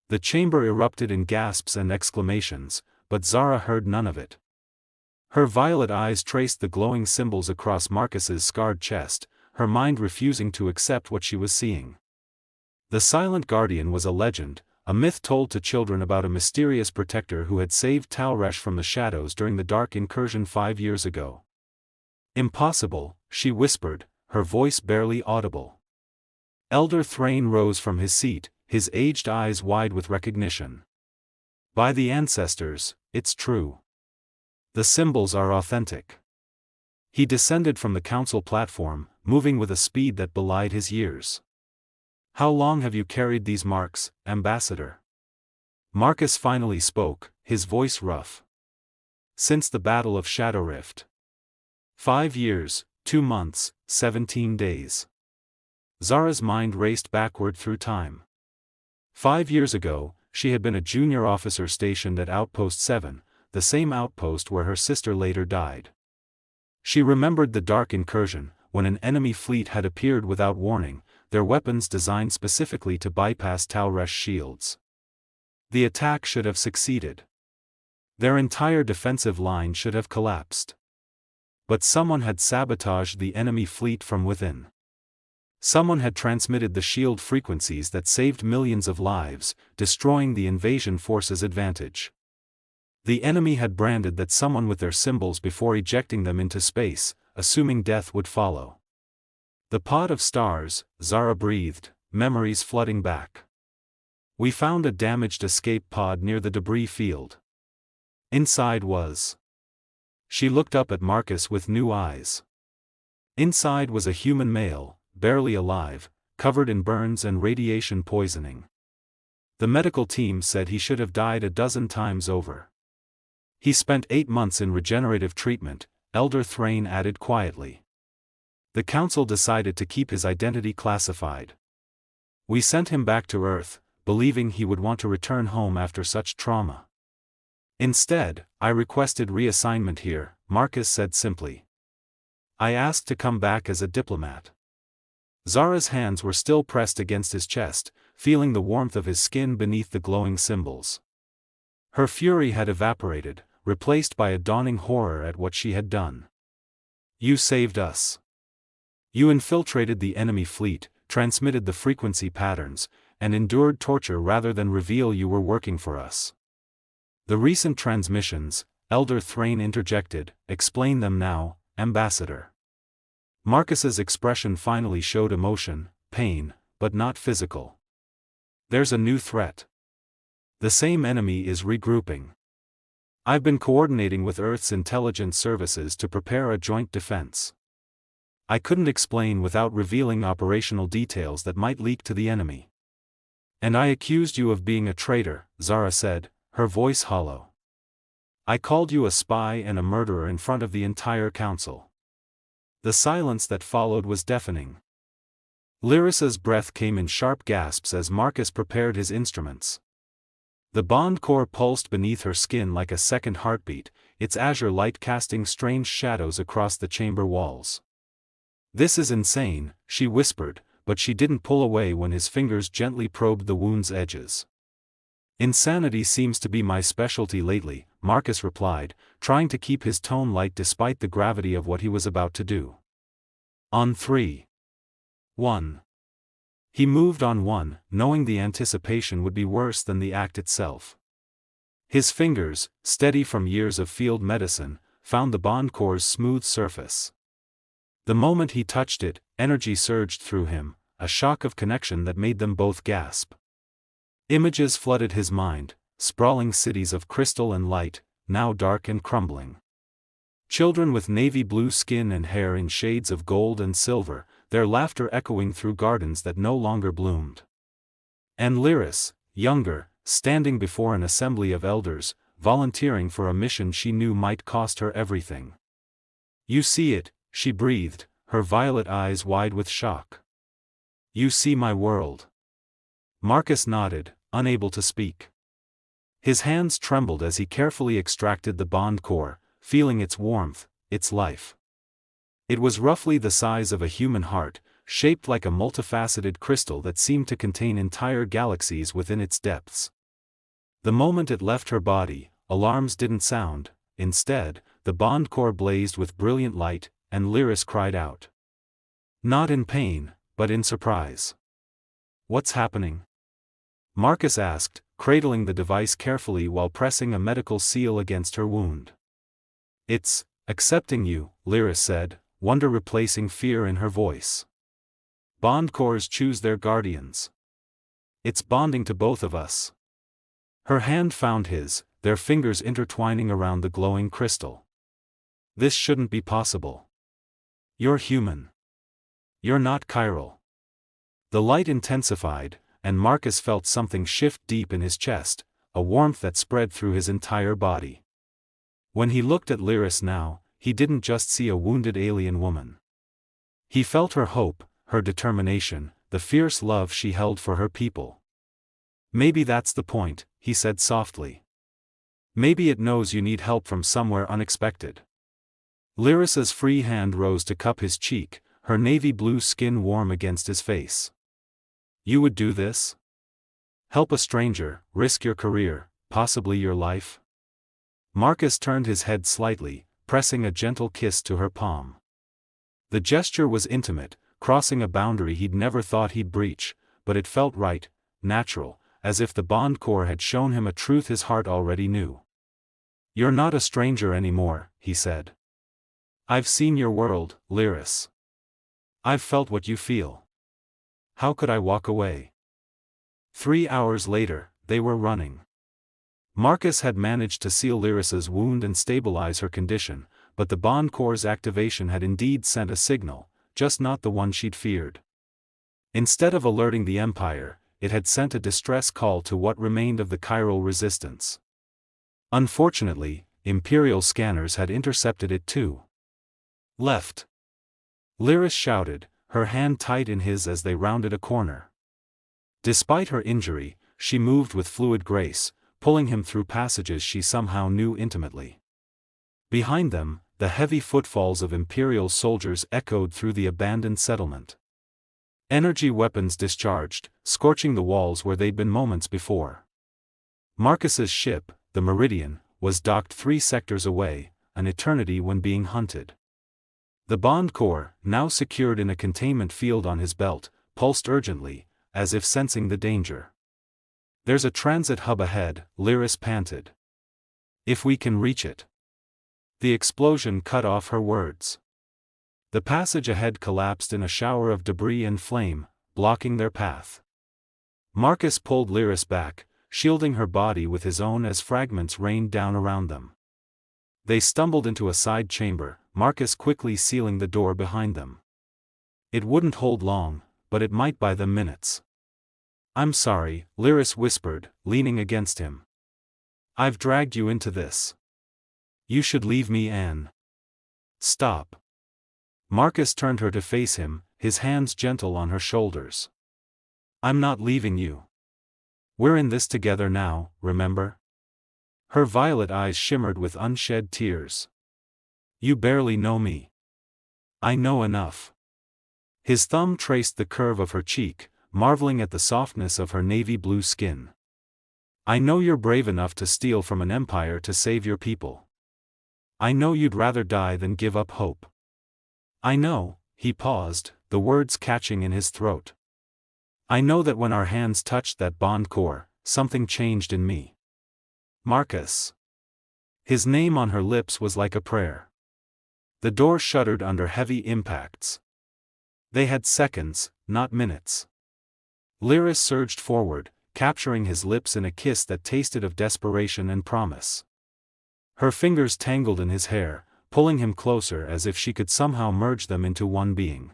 The chamber erupted in gasps and exclamations, but Zara heard none of it. Her violet eyes traced the glowing symbols across Marcus's scarred chest, her mind refusing to accept what she was seeing. The Silent Guardian was a legend, a myth told to children about a mysterious protector who had saved Talresh from the shadows during the Dark Incursion 5 years ago. Impossible, she whispered, her voice barely audible. Elder Thrain rose from his seat, his aged eyes wide with recognition. By the ancestors, it's true. The symbols are authentic. He descended from the council platform, moving with a speed that belied his years. How long have you carried these marks, Ambassador? Marcus finally spoke, his voice rough. Since the Battle of Shadowrift. 5 years, 2 months, 17 days. Zara's mind raced backward through time. 5 years ago, she had been a junior officer stationed at Outpost 7, the same outpost where her sister later died. She remembered the Dark Incursion, when an enemy fleet had appeared without warning, their weapons designed specifically to bypass Talresh shields. The attack should have succeeded. Their entire defensive line should have collapsed. But someone had sabotaged the enemy fleet from within. Someone had transmitted the shield frequencies that saved millions of lives, destroying the invasion force's advantage. The enemy had branded that someone with their symbols before ejecting them into space, assuming death would follow. The pod of stars, Zara breathed, memories flooding back. We found a damaged escape pod near the debris field. Inside was. She looked up at Marcus with new eyes. Inside was a human male, barely alive, covered in burns and radiation poisoning. The medical team said he should have died a dozen times over. He spent 8 months in regenerative treatment, Elder Thrain added quietly. The council decided to keep his identity classified. We sent him back to Earth, believing he would want to return home after such trauma. Instead, I requested reassignment here, Marcus said simply. I asked to come back as a diplomat. Zara's hands were still pressed against his chest, feeling the warmth of his skin beneath the glowing symbols. Her fury had evaporated, replaced by a dawning horror at what she had done. You saved us. You infiltrated the enemy fleet, transmitted the frequency patterns, and endured torture rather than reveal you were working for us. The recent transmissions, Elder Thrain interjected, explain them now, Ambassador. Marcus's expression finally showed emotion, pain, but not physical. There's a new threat. The same enemy is regrouping. I've been coordinating with Earth's intelligence services to prepare a joint defense. I couldn't explain without revealing operational details that might leak to the enemy. And I accused you of being a traitor, Zara said, her voice hollow. I called you a spy and a murderer in front of the entire council. The silence that followed was deafening. Lyrissa's breath came in sharp gasps as Marcus prepared his instruments. The bond core pulsed beneath her skin like a second heartbeat, its azure light casting strange shadows across the chamber walls. This is insane, she whispered, but she didn't pull away when his fingers gently probed the wound's edges. Insanity seems to be my specialty lately, Marcus replied, trying to keep his tone light despite the gravity of what he was about to do. On 3. 1. He moved on 1, knowing the anticipation would be worse than the act itself. His fingers, steady from years of field medicine, found the bond core's smooth surface. The moment he touched it, energy surged through him, a shock of connection that made them both gasp. Images flooded his mind, sprawling cities of crystal and light, now dark and crumbling. Children with navy blue skin and hair in shades of gold and silver, their laughter echoing through gardens that no longer bloomed. And Lyris, younger, standing before an assembly of elders, volunteering for a mission she knew might cost her everything. You see it, she breathed, her violet eyes wide with shock. You see my world. Marcus nodded, unable to speak. His hands trembled as he carefully extracted the bond core, feeling its warmth, its life. It was roughly the size of a human heart, shaped like a multifaceted crystal that seemed to contain entire galaxies within its depths. The moment it left her body, alarms didn't sound. Instead, the bond core blazed with brilliant light, and Lyris cried out. Not in pain, but in surprise. What's happening? Marcus asked, cradling the device carefully while pressing a medical seal against her wound. It's accepting you, Lyris said, wonder replacing fear in her voice. Bond cores choose their guardians. It's bonding to both of us. Her hand found his, their fingers intertwining around the glowing crystal. This shouldn't be possible. You're human. You're not chiral. The light intensified, and Marcus felt something shift deep in his chest, a warmth that spread through his entire body. When he looked at Lyris now, he didn't just see a wounded alien woman. He felt her hope, her determination, the fierce love she held for her people. Maybe that's the point, he said softly. Maybe it knows you need help from somewhere unexpected. Lyris's free hand rose to cup his cheek, her navy blue skin warm against his face. You would do this? Help a stranger, risk your career, possibly your life? Marcus turned his head slightly, pressing a gentle kiss to her palm. The gesture was intimate, crossing a boundary he'd never thought he'd breach, but it felt right, natural, as if the bond core had shown him a truth his heart already knew. You're not a stranger anymore, he said. I've seen your world, Lyris. I've felt what you feel. How could I walk away? 3 hours later, they were running. Marcus had managed to seal Lyris's wound and stabilize her condition, but the bond core's activation had indeed sent a signal, just not the one she'd feared. Instead of alerting the Empire, it had sent a distress call to what remained of the chiral resistance. Unfortunately, Imperial scanners had intercepted it too. Left. Lyris shouted, her hand tight in his as they rounded a corner. Despite her injury, she moved with fluid grace, pulling him through passages she somehow knew intimately. Behind them, the heavy footfalls of Imperial soldiers echoed through the abandoned settlement. Energy weapons discharged, scorching the walls where they'd been moments before. Marcus's ship, the Meridian, was docked 3 sectors away, an eternity when being hunted. The bond core, now secured in a containment field on his belt, pulsed urgently, as if sensing the danger. There's a transit hub ahead, Lyris panted. If we can reach it. The explosion cut off her words. The passage ahead collapsed in a shower of debris and flame, blocking their path. Marcus pulled Lyris back, shielding her body with his own as fragments rained down around them. They stumbled into a side chamber, Marcus quickly sealing the door behind them. It wouldn't hold long, but it might buy them minutes. I'm sorry, Lyris whispered, leaning against him. I've dragged you into this. You should leave me, Anne. Stop. Marcus turned her to face him, his hands gentle on her shoulders. I'm not leaving you. We're in this together now, remember? Her violet eyes shimmered with unshed tears. You barely know me. I know enough. His thumb traced the curve of her cheek, marveling at the softness of her navy blue skin. I know you're brave enough to steal from an empire to save your people. I know you'd rather die than give up hope. I know, he paused, the words catching in his throat. I know that when our hands touched that bond core, something changed in me. Marcus. His name on her lips was like a prayer. The door shuddered under heavy impacts. They had seconds, not minutes. Lyris surged forward, capturing his lips in a kiss that tasted of desperation and promise. Her fingers tangled in his hair, pulling him closer as if she could somehow merge them into one being.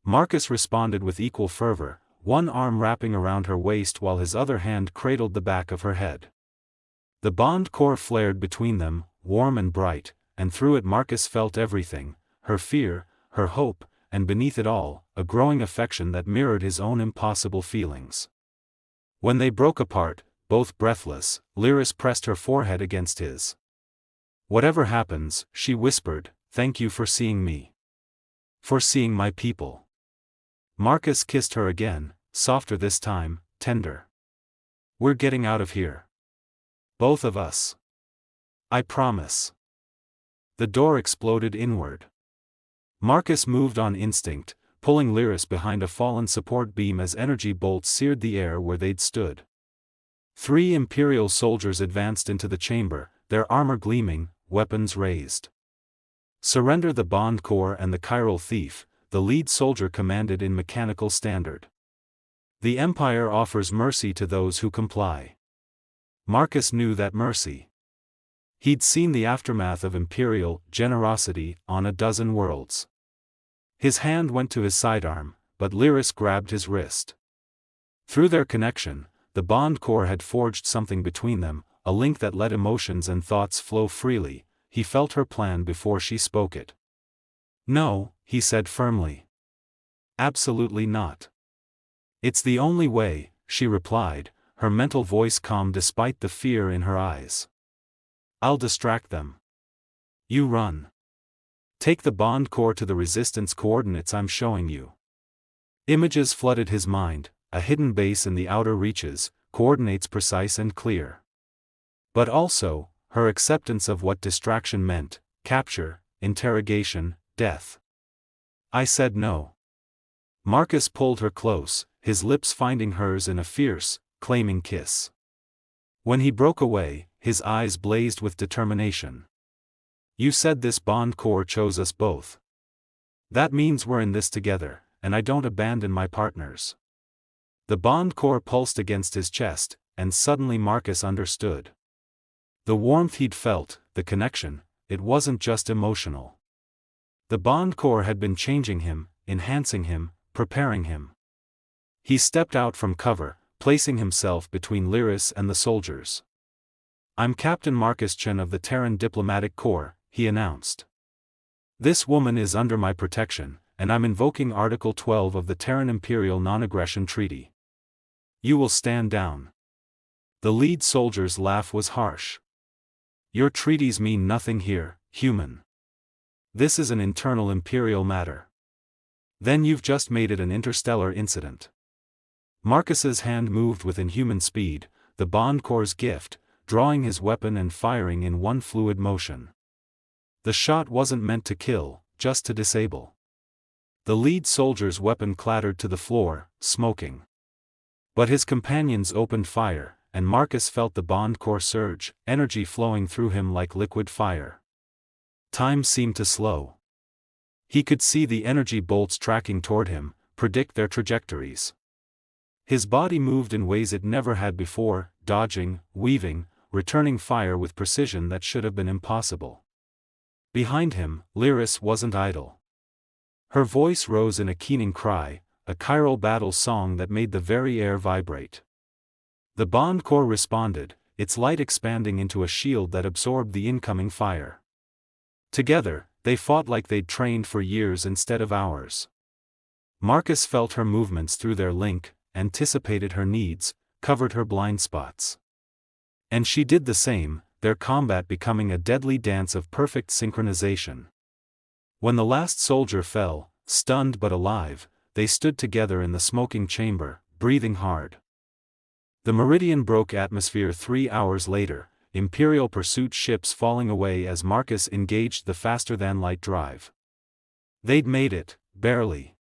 Marcus responded with equal fervor, one arm wrapping around her waist while his other hand cradled the back of her head. The bond core flared between them, warm and bright, and through it Marcus felt everything, her fear, her hope, and beneath it all, a growing affection that mirrored his own impossible feelings. When they broke apart, both breathless, Lyris pressed her forehead against his. Whatever happens, she whispered, thank you for seeing me. For seeing my people. Marcus kissed her again, softer this time, tender. We're getting out of here. Both of us. I promise. The door exploded inward. Marcus moved on instinct, pulling Lyris behind a fallen support beam as energy bolts seared the air where they'd stood. 3 Imperial soldiers advanced into the chamber, their armor gleaming, weapons raised. "Surrender the Bond Corps and the Chiral Thief," the lead soldier commanded in mechanical standard. "The Empire offers mercy to those who comply." Marcus knew that mercy. He'd seen the aftermath of Imperial generosity on a dozen worlds. His hand went to his sidearm, but Lyris grabbed his wrist. Through their connection, the Bond Corps had forged something between them, a link that let emotions and thoughts flow freely. He felt her plan before she spoke it. "No," he said firmly. "Absolutely not." "It's the only way," she replied, her mental voice calm despite the fear in her eyes. "I'll distract them. You run. Take the Bond Corps to the resistance coordinates I'm showing you." Images flooded his mind, a hidden base in the outer reaches, coordinates precise and clear. But also, her acceptance of what distraction meant: capture, interrogation, death. "I said no." Marcus pulled her close, his lips finding hers in a fierce, claiming kiss. When he broke away, his eyes blazed with determination. "You said this Bond Corps chose us both. That means we're in this together, and I don't abandon my partners." The Bond Corps pulsed against his chest, and suddenly Marcus understood. The warmth he'd felt, the connection, it wasn't just emotional. The Bond Corps had been changing him, enhancing him, preparing him. He stepped out from cover, placing himself between Lyris and the soldiers. "I'm Captain Marcus Chen of the Terran Diplomatic Corps," he announced. "This woman is under my protection, and I'm invoking Article 12 of the Terran Imperial Non-Aggression Treaty. You will stand down." The lead soldier's laugh was harsh. "Your treaties mean nothing here, human. This is an internal Imperial matter." "Then you've just made it an interstellar incident." Marcus's hand moved with inhuman speed, the Bond Corps' gift, drawing his weapon and firing in one fluid motion. The shot wasn't meant to kill, just to disable. The lead soldier's weapon clattered to the floor, smoking. But his companions opened fire, and Marcus felt the Bond Corps surge, energy flowing through him like liquid fire. Time seemed to slow. He could see the energy bolts tracking toward him, predict their trajectories. His body moved in ways it never had before, dodging, weaving, returning fire with precision that should have been impossible. Behind him, Lyris wasn't idle. Her voice rose in a keening cry, a chiral battle song that made the very air vibrate. The Bond Corps responded, its light expanding into a shield that absorbed the incoming fire. Together, they fought like they'd trained for years instead of hours. Marcus felt her movements through their link, anticipated her needs, covered her blind spots. And she did the same, their combat becoming a deadly dance of perfect synchronization. When the last soldier fell, stunned but alive, they stood together in the smoking chamber, breathing hard. The Meridian broke atmosphere 3 hours later, Imperial pursuit ships falling away as Marcus engaged the faster-than-light drive. They'd made it, barely.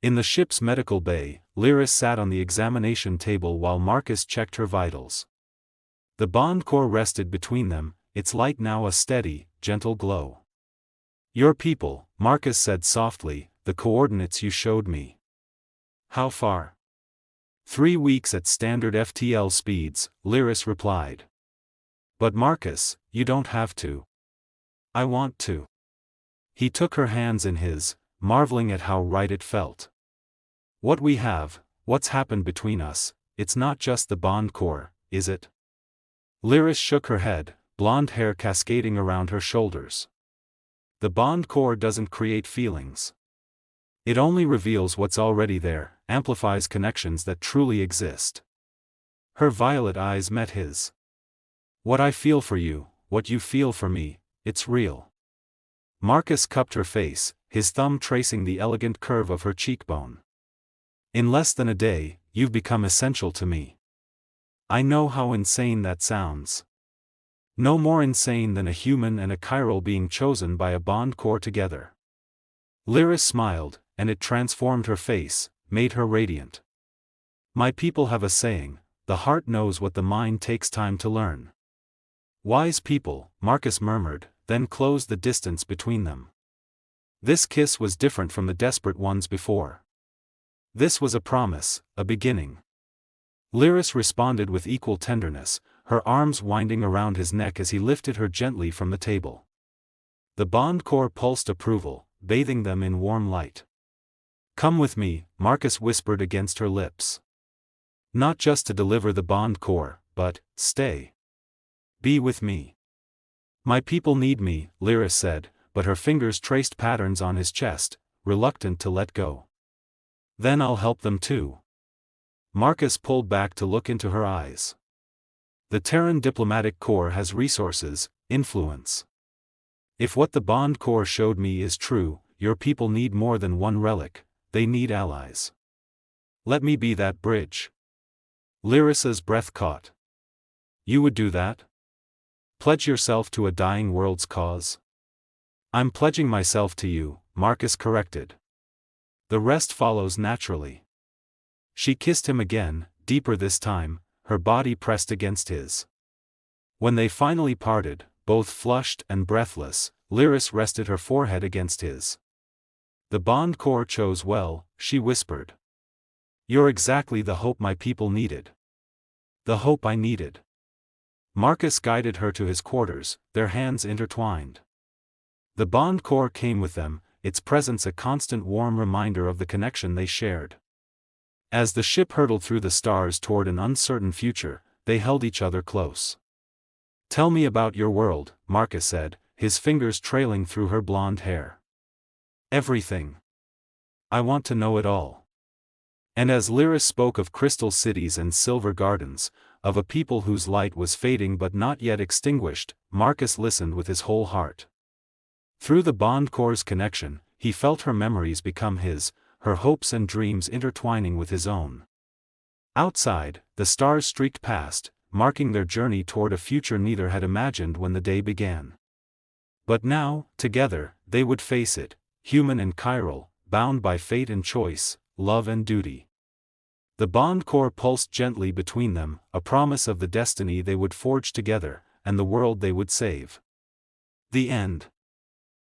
In the ship's medical bay, Lyris sat on the examination table while Marcus checked her vitals. The Bond Corps rested between them, its light now a steady, gentle glow. "Your people," Marcus said softly, "the coordinates you showed me." "How far?" 3 weeks at standard FTL speeds, Lyris replied. "But Marcus, you don't have to." "I want to." He took her hands in his, marveling at how right it felt. "What we have, what's happened between us, it's not just the Bond Corps, is it?" Lyris shook her head, blonde hair cascading around her shoulders. "The Bond Corps doesn't create feelings. It only reveals what's already there, amplifies connections that truly exist." Her violet eyes met his. "What I feel for you, what you feel for me, it's real." Marcus cupped her face, his thumb tracing the elegant curve of her cheekbone. "In less than a day, you've become essential to me. I know how insane that sounds. No more insane than a human and a chiral being chosen by a bond core together. Lyris smiled, and it transformed her face, made her radiant. My people have a saying, the heart knows what the mind takes time to learn. Wise people, Marcus murmured, then closed the distance between them. This kiss was different from the desperate ones before. This was a promise, a beginning. Lyris responded with equal tenderness, her arms winding around his neck as he lifted her gently from the table. The bond core pulsed approval, bathing them in warm light. Come with me, Marcus whispered against her lips. Not just to deliver the bond core, but, stay. Be with me. My people need me, Lyris said, but her fingers traced patterns on his chest, reluctant to let go. Then I'll help them too. Marcus pulled back to look into her eyes. The Terran diplomatic corps has resources, influence. If what the bond core showed me is true, your people need more than one relic, they need allies. Let me be that bridge. Lyris's breath caught. You would do that? Pledge yourself to a dying world's cause? I'm pledging myself to you, Marcus corrected. The rest follows naturally. She kissed him again, deeper this time, her body pressed against his. When they finally parted, both flushed and breathless, Lyris rested her forehead against his. The bond core chose well, she whispered. You're exactly the hope my people needed. The hope I needed. Marcus guided her to his quarters, their hands intertwined. The bond core came with them, its presence a constant warm reminder of the connection they shared. As the ship hurtled through the stars toward an uncertain future, they held each other close. Tell me about your world, Marcus said, his fingers trailing through her blonde hair. Everything. I want to know it all. And as Lyris spoke of crystal cities and silver gardens, of a people whose light was fading but not yet extinguished, Marcus listened with his whole heart. Through the bond core's connection, he felt her memories become his, her hopes and dreams intertwining with his own. Outside, the stars streaked past, marking their journey toward a future neither had imagined when the day began. But now, together, they would face it, human and chiral, bound by fate and choice, love and duty. The bond core pulsed gently between them, a promise of the destiny they would forge together, and the world they would save. The end.